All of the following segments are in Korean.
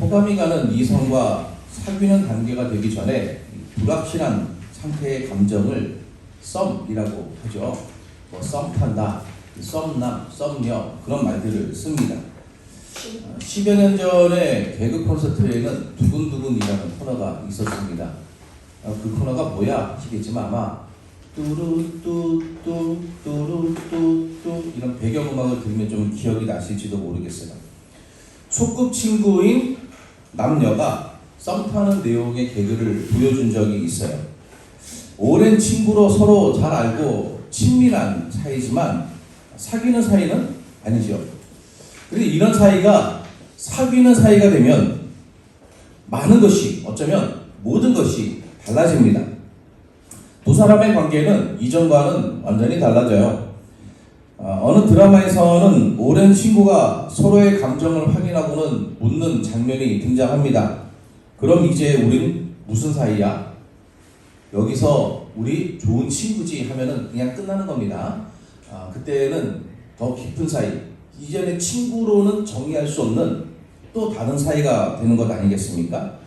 호감이 가는 이성과 사귀는 단계가 되기 전에 불확실한 상태의 감정을 썸이라고 하죠. 뭐 썸 탄다, 썸남, 썸녀 그런 말들을 씁니다. 10여 년 전에 개그 콘서트에는 두근두근이라는 코너가 있었습니다. 그 코너가 뭐야 하시겠지만 아마 뚜루뚜뚜 뚜루뚜뚜 이런 배경음악을 들으면 좀 기억이 나실지도 모르겠어요. 소꿉친구인 남녀가 썸 타는 내용의 개그를 보여준 적이 있어요. 오랜 친구로 서로 잘 알고 친밀한 사이지만 사귀는 사이는 아니죠. 그런데 이런 사이가 사귀는 사이가 되면 많은 것이, 어쩌면 모든 것이 달라집니다. 두 사람의 관계는 이전과는 완전히 달라져요. 어느 드라마에서는 오랜 친구가 서로의 감정을 확인하고는 묻는 장면이 등장합니다. 그럼 이제 우린 무슨 사이야? 여기서 우리 좋은 친구지 하면은 그냥 끝나는 겁니다. 그때는 더 깊은 사이, 이전의 친구로는 정의할 수 없는 또 다른 사이가 되는 것 아니겠습니까?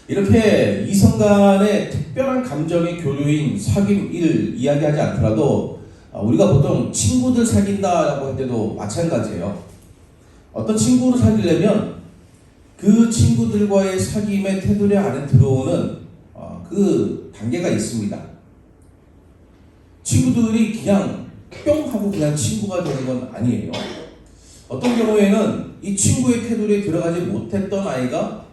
이렇게 이성 간의 특별한 감정의 교류인 사귐을 이야기하지 않더라도 우리가 보통 친구들 사귄다라고 할 때도 마찬가지예요. 어떤 친구를 사귀려면 그 친구들과의 사귐의 테두리 안에 들어오는 그 단계가 있습니다. 친구들이 그냥 뿅 하고 그냥 친구가 되는 건 아니에요. 어떤 경우에는 이 친구의 테두리에 들어가지 못했던 아이가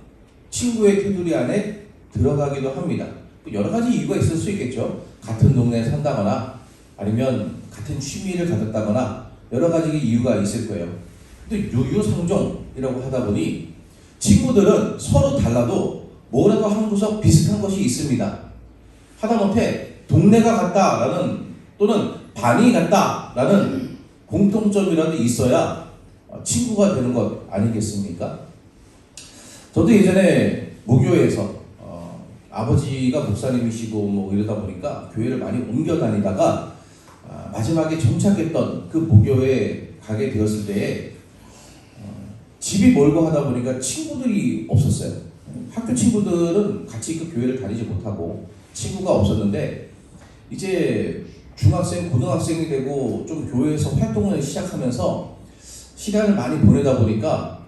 친구의 테두리 안에 들어가기도 합니다. 여러 가지 이유가 있을 수 있겠죠. 같은 동네에 산다거나 아니면 같은 취미를 가졌다거나 여러 가지 이유가 있을 거예요. 근데 유유상종이라고 하다 보니 친구들은 서로 달라도 뭐라도 한 구석 비슷한 것이 있습니다. 하다못해 동네가 같다라는 또는 반이 같다라는 공통점이라도 있어야 친구가 되는 것 아니겠습니까? 저도 예전에 모교에서 아버지가 목사님이시고 뭐 이러다 보니까 교회를 많이 옮겨 다니다가 마지막에 정착했던 그 모교에 가게 되었을 때에 집이 멀고 하다 보니까 친구들이 없었어요. 학교 친구들은 같이 그 교회를 다니지 못하고 친구가 없었는데 이제 중학생, 고등학생이 되고 좀 교회에서 활동을 시작하면서 시간을 많이 보내다 보니까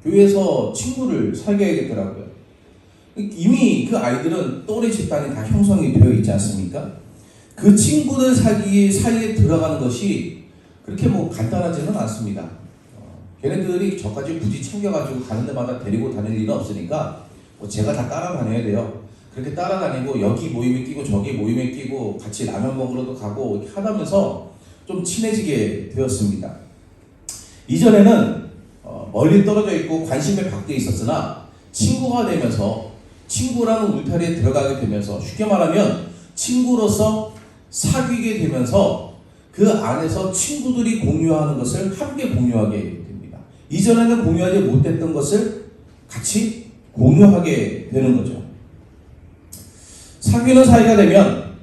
교회에서 친구를 사귀어야겠더라고요. 이미 그 아이들은 또래 집단이 다 형성이 되어 있지 않습니까? 그 친구들 사이에 들어가는 것이 그렇게 뭐 간단하지는 않습니다. 걔네들이 저까지 굳이 챙겨가지고 가는 데마다 데리고 다닐 일은 없으니까 뭐 제가 다 따라다녀야 돼요. 그렇게 따라다니고 여기 모임에 끼고 저기 모임에 끼고 같이 라면 먹으러도 가고 이렇게 하다면서 좀 친해지게 되었습니다. 이전에는 멀리 떨어져 있고 관심을 받게 있었으나 친구가 되면서 친구라는 울타리에 들어가게 되면서 쉽게 말하면 친구로서 사귀게 되면서 그 안에서 친구들이 공유하는 것을 함께 공유하게 됩니다. 이전에는 공유하지 못했던 것을 같이 공유하게 되는 거죠. 사귀는 사이가 되면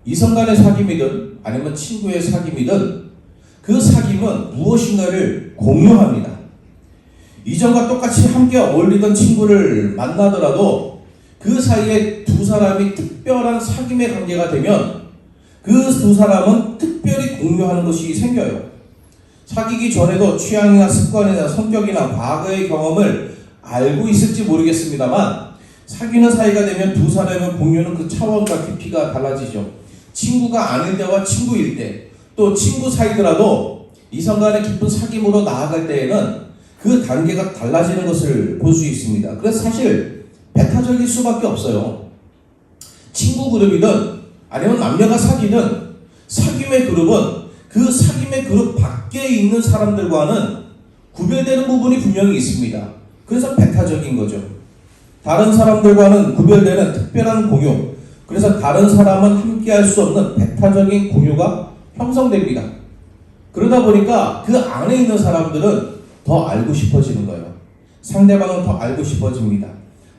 이성 간의 사귐이든 아니면 친구의 사귐이든 그 사귐은 무엇인가를 공유합니다. 이전과 똑같이 함께 어울리던 친구를 만나더라도 그 사이에 두 사람이 특별한 사귐의 관계가 되면 그 두 사람은 특별히 공유하는 것이 생겨요. 사귀기 전에도 취향이나 습관이나 성격이나 과거의 경험을 알고 있을지 모르겠습니다만 사귀는 사이가 되면 두 사람의 공유는 그 차원과 깊이가 달라지죠. 친구가 아닐 때와 친구일 때, 또 친구 사이더라도 이성 간의 깊은 사귐으로 나아갈 때에는 그 단계가 달라지는 것을 볼 수 있습니다. 그래서 사실 배타적일 수밖에 없어요. 친구 그룹이든 아니면 남녀가 사귀든 사귐의 그룹은 그 사귐의 그룹 밖에 있는 사람들과는 구별되는 부분이 분명히 있습니다. 그래서 배타적인 거죠. 다른 사람들과는 구별되는 특별한 공유, 그래서 다른 사람은 함께할 수 없는 배타적인 공유가 형성됩니다. 그러다 보니까 그 안에 있는 사람들은 더 알고 싶어지는 거예요. 상대방은 더 알고 싶어집니다.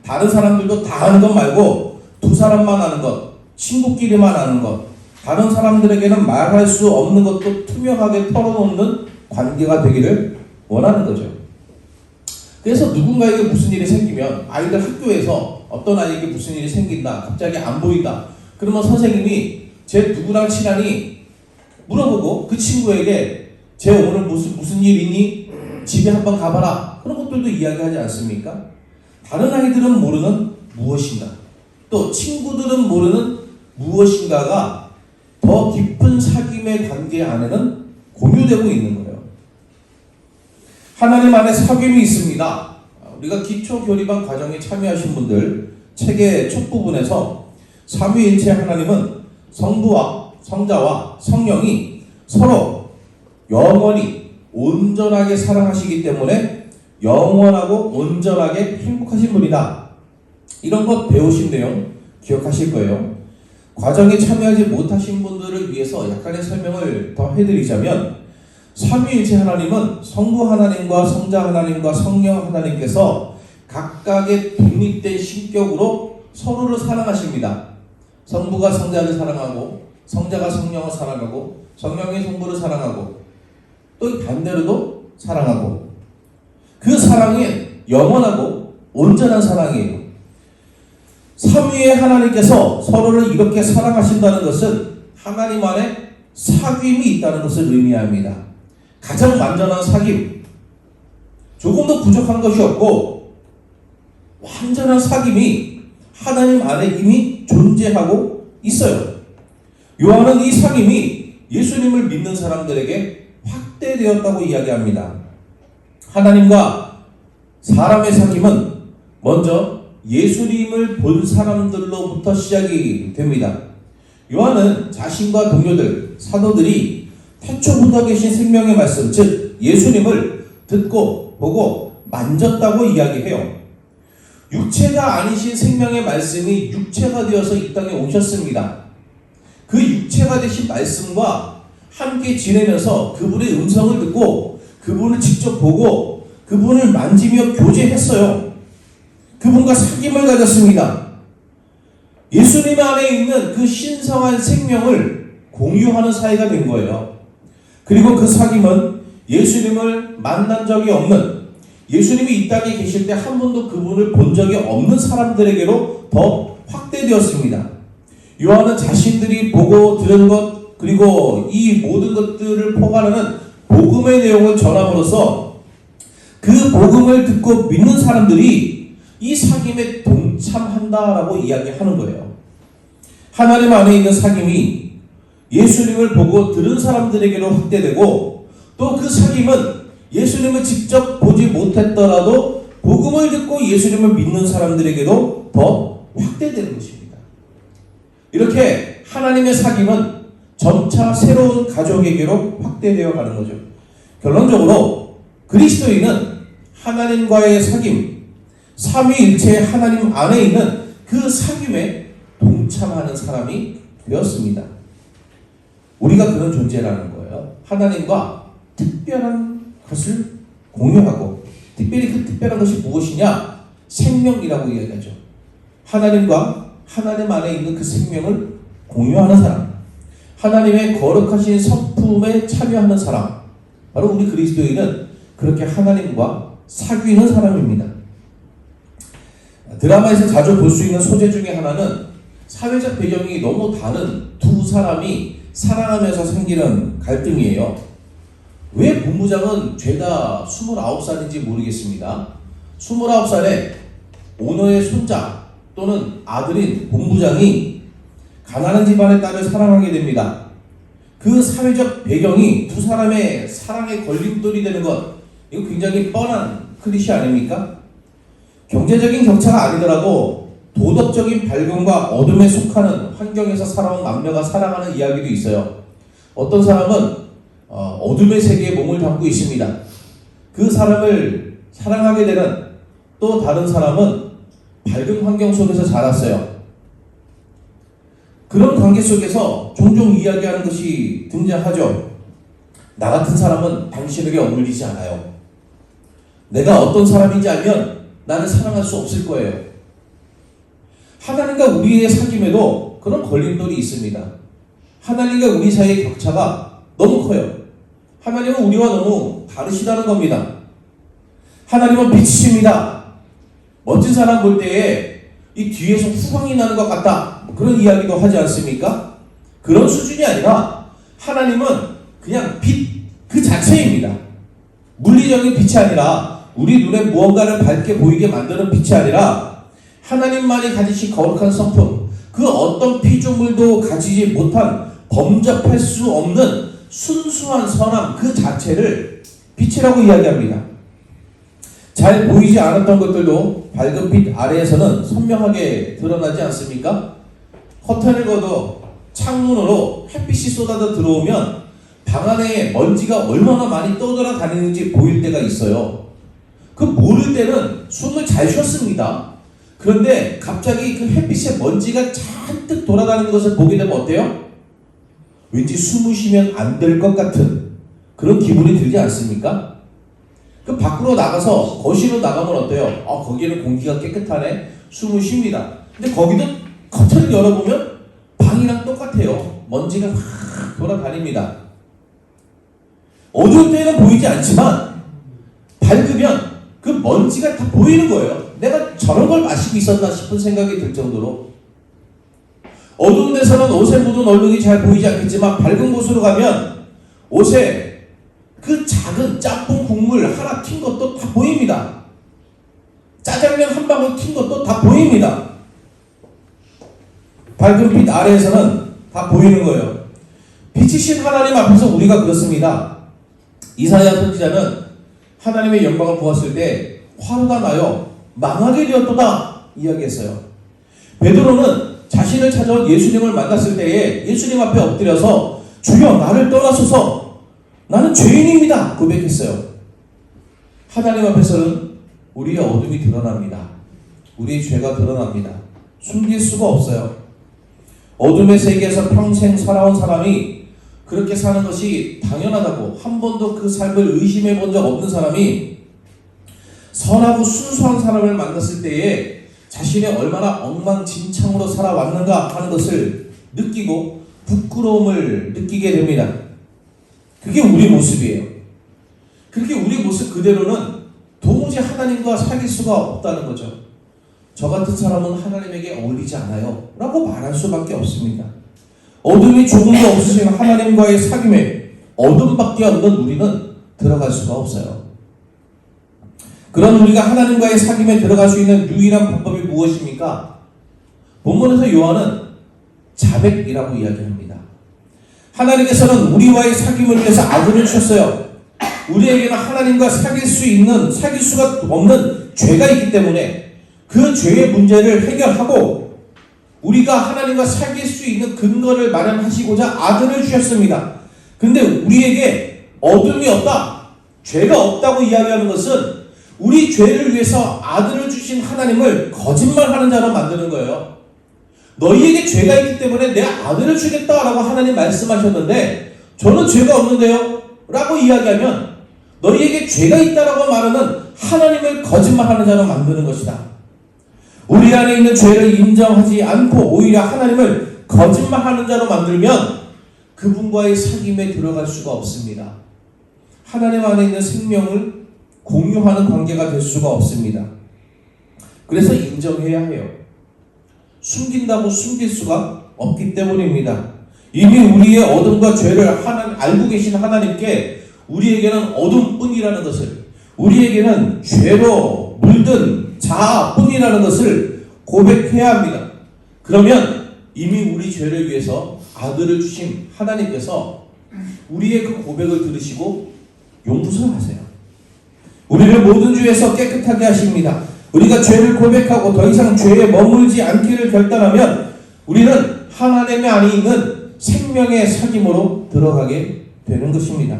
다른 사람들도 다 아는 것 말고 두 사람만 아는 것, 친구끼리만 아는 것, 다른 사람들에게는 말할 수 없는 것도 투명하게 털어놓는 관계가 되기를 원하는 거죠. 그래서 누군가에게 무슨 일이 생기면 아이들 학교에서 어떤 아이에게 무슨 일이 생긴다, 갑자기 안 보인다. 그러면 선생님이 쟤 누구랑 친하니? 물어보고 그 친구에게 쟤 오늘 무슨 일 있니? 집에 한번 가봐라. 그런 것들도 이야기하지 않습니까? 다른 아이들은 모르는 무엇인가, 또 친구들은 모르는 무엇인가가 더 깊은 사귐의 관계 안에는 공유되고 있는 거예요. 하나님 안에 사귐이 있습니다. 우리가 기초교리반 과정에 참여하신 분들 책의 첫 부분에서 삼위일체 하나님은 성부와 성자와 성령이 서로 영원히 온전하게 사랑하시기 때문에 영원하고 온전하게 행복하신 분이다. 이런 것 배우신 내용 기억하실 거예요. 과정에 참여하지 못하신 분들을 위해서 약간의 설명을 더 해드리자면, 삼위일체 하나님은 성부 하나님과 성자 하나님과 성령 하나님께서 각각의 독립된 신격으로 서로를 사랑하십니다. 성부가 성자를 사랑하고, 성자가 성령을 사랑하고, 성령이 성부를 사랑하고, 또 반대로도 사랑하고, 그 사랑이 영원하고 온전한 사랑이에요. 삼위의 하나님께서 서로를 이렇게 사랑하신다는 것은 하나님 안에 사귐이 있다는 것을 의미합니다. 가장 완전한 사귐, 조금도 부족한 것이 없고 완전한 사귐이 하나님 안에 이미 존재하고 있어요. 요한은 이 사귐이 예수님을 믿는 사람들에게 확대되었다고 이야기합니다. 하나님과 사람의 사귐은 먼저 예수님을 본 사람들로부터 시작이 됩니다. 요한은 자신과 동료들, 사도들이 태초부터 계신 생명의 말씀, 즉 예수님을 듣고 보고 만졌다고 이야기해요. 육체가 아니신 생명의 말씀이 육체가 되어서 이 땅에 오셨습니다. 그 육체가 되신 말씀과 함께 지내면서 그분의 음성을 듣고 그분을 직접 보고 그분을 만지며 교제했어요. 그분과 사귐을 가졌습니다. 예수님 안에 있는 그 신성한 생명을 공유하는 사이가 된 거예요. 그리고 그 사귐은 예수님을 만난 적이 없는, 예수님이 이 땅에 계실 때 한 번도 그분을 본 적이 없는 사람들에게로 더 확대되었습니다. 요한은 자신들이 보고 들은 것, 그리고 이 모든 것들을 포괄하는 복음의 내용을 전함으로써 그 복음을 듣고 믿는 사람들이 이 사귐에 동참한다라고 이야기하는 거예요. 하나님 안에 있는 사귐이 예수님을 보고 들은 사람들에게로 확대되고, 또 그 사귐은 예수님을 직접 보지 못했더라도 복음을 듣고 예수님을 믿는 사람들에게도 더 확대되는 것입니다. 이렇게 하나님의 사귐은 점차 새로운 가족에게로 확대되어 가는 거죠. 결론적으로 그리스도인은 하나님과의 사귐, 삼위일체의 하나님 안에 있는 그 사귐에 동참하는 사람이 되었습니다. 우리가 그런 존재라는 거예요. 하나님과 특별한 것을 공유하고, 특별히 그 특별한 것이 무엇이냐? 생명이라고 이야기하죠. 하나님과 하나님 안에 있는 그 생명을 공유하는 사람, 하나님의 거룩하신 성품에 참여하는 사람, 바로 우리 그리스도인은 그렇게 하나님과 사귀는 사람입니다. 드라마에서 자주 볼 수 있는 소재 중에 하나는 사회적 배경이 너무 다른 두 사람이 사랑하면서 생기는 갈등이에요. 왜 본부장은 죄다 29살인지 모르겠습니다. 29살에 오너의 손자 또는 아들인 본부장이 가난한 집안의 딸을 사랑하게 됩니다. 그 사회적 배경이 두 사람의 사랑의 걸림돌이 되는 것, 이거 굉장히 뻔한 클리셰 아닙니까? 경제적인 격차가 아니더라도 도덕적인 밝음과 어둠에 속하는 환경에서 살아온 남녀가 사랑하는 이야기도 있어요. 어떤 사람은 어둠의 세계에 몸을 담고 있습니다. 그 사람을 사랑하게 되는 또 다른 사람은 밝은 환경 속에서 자랐어요. 그런 관계 속에서 종종 이야기하는 것이 등장하죠. 나 같은 사람은 당신에게 어울리지 않아요. 내가 어떤 사람인지 알면 나를 사랑할 수 없을 거예요. 하나님과 우리의 사귐에도 그런 걸림돌이 있습니다. 하나님과 우리 사이의 격차가 너무 커요. 하나님은 우리와 너무 다르시다는 겁니다. 하나님은 빛이십니다. 멋진 사람 볼 때에 이 뒤에서 후광이 나는 것 같다. 그런 이야기도 하지 않습니까? 그런 수준이 아니라 하나님은 그냥 빛 그 자체입니다. 물리적인 빛이 아니라 우리 눈에 무언가를 밝게 보이게 만드는 빛이 아니라 하나님만이 가지신 거룩한 성품, 그 어떤 피조물도 가지지 못한 범접할 수 없는 순수한 선함 그 자체를 빛이라고 이야기합니다. 잘 보이지 않았던 것들도 밝은 빛 아래에서는 선명하게 드러나지 않습니까? 커튼을 걷어 창문으로 햇빛이 쏟아져 들어오면 방 안에 먼지가 얼마나 많이 떠돌아다니는지 보일 때가 있어요. 그 모를 때는 숨을 잘 쉬었습니다. 그런데 갑자기 그 햇빛에 먼지가 잔뜩 돌아다니는 것을 보게 되면 어때요? 왠지 숨을 쉬면 안 될 것 같은 그런 기분이 들지 않습니까? 그 밖으로 나가서 거실로 나가면 어때요? 거기는 공기가 깨끗하네. 숨을 쉽니다. 근데 거기도 커튼을 열어보면 방이랑 똑같아요. 먼지가 확 돌아다닙니다. 어두울 때는 보이지 않지만 밝으면 그 먼지가 다 보이는 거예요. 내가 저런 걸 마시고 있었나 싶은 생각이 들 정도로. 어두운 데서는 옷에 묻은 얼룩이 잘 보이지 않겠지만 밝은 곳으로 가면 옷에 그 작은 짬뽕 국물 하나 튄 것도 다 보입니다. 짜장면 한 방울 튄 것도 다 보입니다. 밝은 빛 아래에서는 다 보이는 거예요. 빛이신 하나님 앞에서 우리가 그렇습니다. 이사야 선지자는 하나님의 영광을 보았을 때 화가 나요. 망하게 되었도다 이야기했어요. 베드로는 자신을 찾아온 예수님을 만났을 때에 예수님 앞에 엎드려서 주여 나를 떠나소서 나는 죄인입니다 고백했어요. 하나님 앞에서는 우리의 어둠이 드러납니다. 우리의 죄가 드러납니다. 숨길 수가 없어요. 어둠의 세계에서 평생 살아온 사람이 그렇게 사는 것이 당연하다고 한 번도 그 삶을 의심해 본 적 없는 사람이 선하고 순수한 사람을 만났을 때에 자신이 얼마나 엉망진창으로 살아왔는가 하는 것을 느끼고 부끄러움을 느끼게 됩니다. 그게 우리 모습이에요. 그렇게 우리 모습 그대로는 도무지 하나님과 사귈 수가 없다는 거죠. 저 같은 사람은 하나님에게 어울리지 않아요 라고 말할 수밖에 없습니다. 어둠이 조금도 없으신 하나님과의 사귐에 어둠밖에 없는 우리는 들어갈 수가 없어요. 그런 우리가 하나님과의 사귐에 들어갈 수 있는 유일한 방법이 무엇입니까? 본문에서 요한은 자백이라고 이야기합니다. 하나님께서는 우리와의 사귐을 위해서 아들을 주셨어요. 우리에게는 하나님과 사귈 수가 없는 죄가 있기 때문에 그 죄의 문제를 해결하고 우리가 하나님과 사귈 수 있는 근거를 마련하시고자 아들을 주셨습니다. 근데 우리에게 어둠이 없다, 죄가 없다고 이야기하는 것은 우리 죄를 위해서 아들을 주신 하나님을 거짓말하는 자로 만드는 거예요. 너희에게 죄가 있기 때문에 내 아들을 주겠다라고 하나님 말씀하셨는데 저는 죄가 없는데요? 라고 이야기하면 너희에게 죄가 있다라고 말하는 하나님을 거짓말하는 자로 만드는 것이다. 우리 안에 있는 죄를 인정하지 않고 오히려 하나님을 거짓말하는 자로 만들면 그분과의 사귐에 들어갈 수가 없습니다. 하나님 안에 있는 생명을 공유하는 관계가 될 수가 없습니다. 그래서 인정해야 해요. 숨긴다고 숨길 수가 없기 때문입니다. 이미 우리의 어둠과 죄를 알고 계신 하나님께 우리에게는 어둠뿐이라는 것을, 우리에게는 죄로 물든 자아뿐이라는 것을 고백해야 합니다. 그러면 이미 우리 죄를 위해서 아들을 주신 하나님께서 우리의 그 고백을 들으시고 용서하세요. 우리를 모든 죄에서 깨끗하게 하십니다. 우리가 죄를 고백하고 더 이상 죄에 머물지 않기를 결단하면 우리는 하나님 안에 있는 생명의 사귐으로 들어가게 되는 것입니다.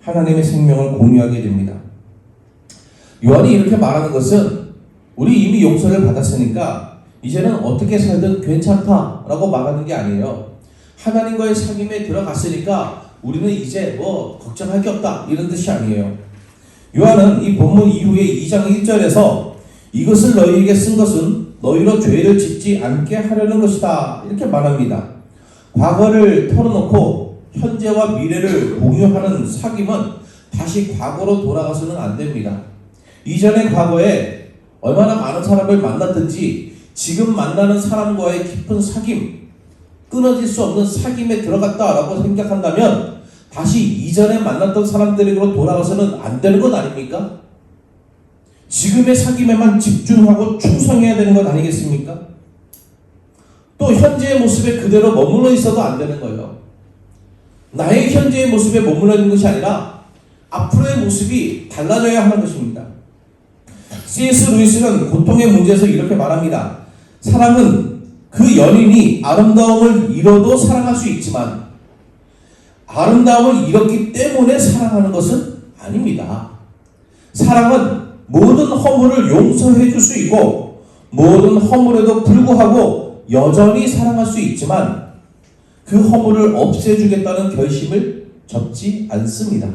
하나님의 생명을 공유하게 됩니다. 요한이 이렇게 말하는 것은 우리 이미 용서를 받았으니까 이제는 어떻게 살든 괜찮다라고 말하는 게 아니에요. 하나님과의 사귐에 들어갔으니까 우리는 이제 걱정할 게 없다 이런 뜻이 아니에요. 요한은 이 본문 이후에 2장 1절에서 이것을 너희에게 쓴 것은 너희로 죄를 짓지 않게 하려는 것이다 이렇게 말합니다. 과거를 털어놓고 현재와 미래를 공유하는 사귐은 다시 과거로 돌아가서는 안 됩니다. 이전의 과거에 얼마나 많은 사람을 만났든지 지금 만나는 사람과의 깊은 사귐, 끊어질 수 없는 사귐에 들어갔다라고 생각한다면 다시 이전에 만났던 사람들에게로 돌아가서는 안 되는 것 아닙니까? 지금의 사귐에만 집중하고 충성해야 되는 것 아니겠습니까? 또 현재의 모습에 그대로 머물러 있어도 안 되는 거예요. 나의 현재의 모습에 머물러 있는 것이 아니라 앞으로의 모습이 달라져야 하는 것입니다. C.S. 루이스는 고통의 문제에서 이렇게 말합니다. 사랑은 그 연인이 아름다움을 잃어도 사랑할 수 있지만 아름다움을 잃었기 때문에 사랑하는 것은 아닙니다. 사랑은 모든 허물을 용서해 줄 수 있고 모든 허물에도 불구하고 여전히 사랑할 수 있지만 그 허물을 없애주겠다는 결심을 접지 않습니다.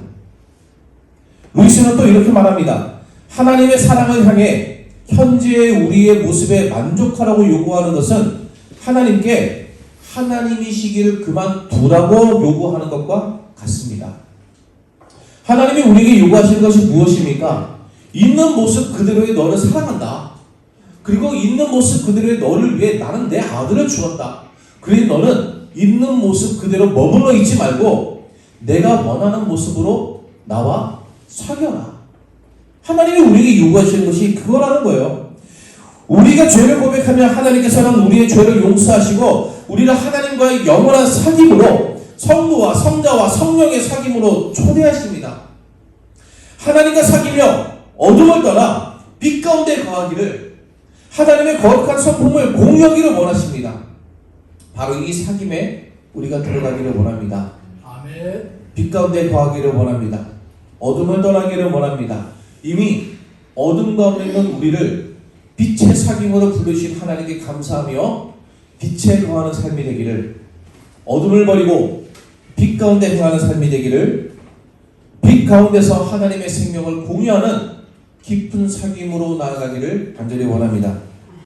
루이스는 또 이렇게 말합니다. 하나님의 사랑을 향해 현재의 우리의 모습에 만족하라고 요구하는 것은 하나님께 하나님이시기를 그만두라고 요구하는 것과 같습니다. 하나님이 우리에게 요구하시는 것이 무엇입니까? 있는 모습 그대로의 너를 사랑한다. 그리고 있는 모습 그대로의 너를 위해 나는 내 아들을 주었다. 그리고 너는 있는 모습 그대로 머물러 있지 말고 내가 원하는 모습으로 나와 사귀어라. 하나님이 우리에게 요구하시는 것이 그거라는 거예요. 우리가 죄를 고백하면 하나님께서는 우리의 죄를 용서하시고 우리를 하나님과의 영원한 사귐으로 성부와 성자와 성령의 사귐으로 초대하십니다. 하나님과 사귀며 어둠을 떠나 빛 가운데 거하기를 하나님의 거룩한 성품을 공유하기를 원하십니다. 바로 이 사귐에 우리가 들어가기를 원합니다. 아멘. 빛 가운데 거하기를 원합니다. 어둠을 떠나기를 원합니다. 이미 어둠 가운데 있는 우리를 빛의 사귐으로 부르신 하나님께 감사하며 빛에 거하는 삶이 되기를, 어둠을 버리고 빛 가운데 거하는 삶이 되기를, 빛 가운데서 하나님의 생명을 공유하는 깊은 사귐으로 나아가기를 간절히 원합니다.